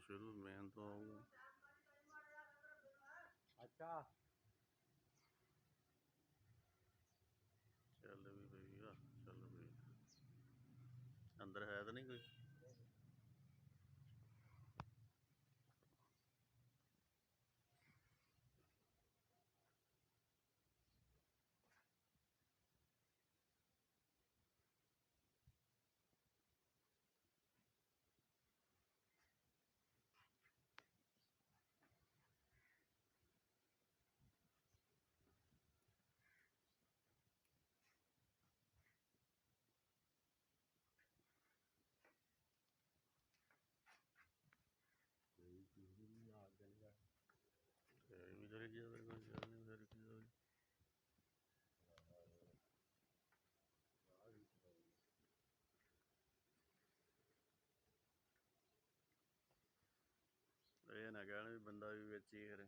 शुरू मेन तो आऊँगा। अच्छा चल भी भैया चल भी। अंदर है तो नहीं कोई? भी चले गया फिर कोई चल नहीं फिर की ਇਹ ਨਾ ਕਹਿਣ ਵੀ ਬੰਦਾ ਵੀ ਵਿੱਚ ਹੀ ਫਿਰ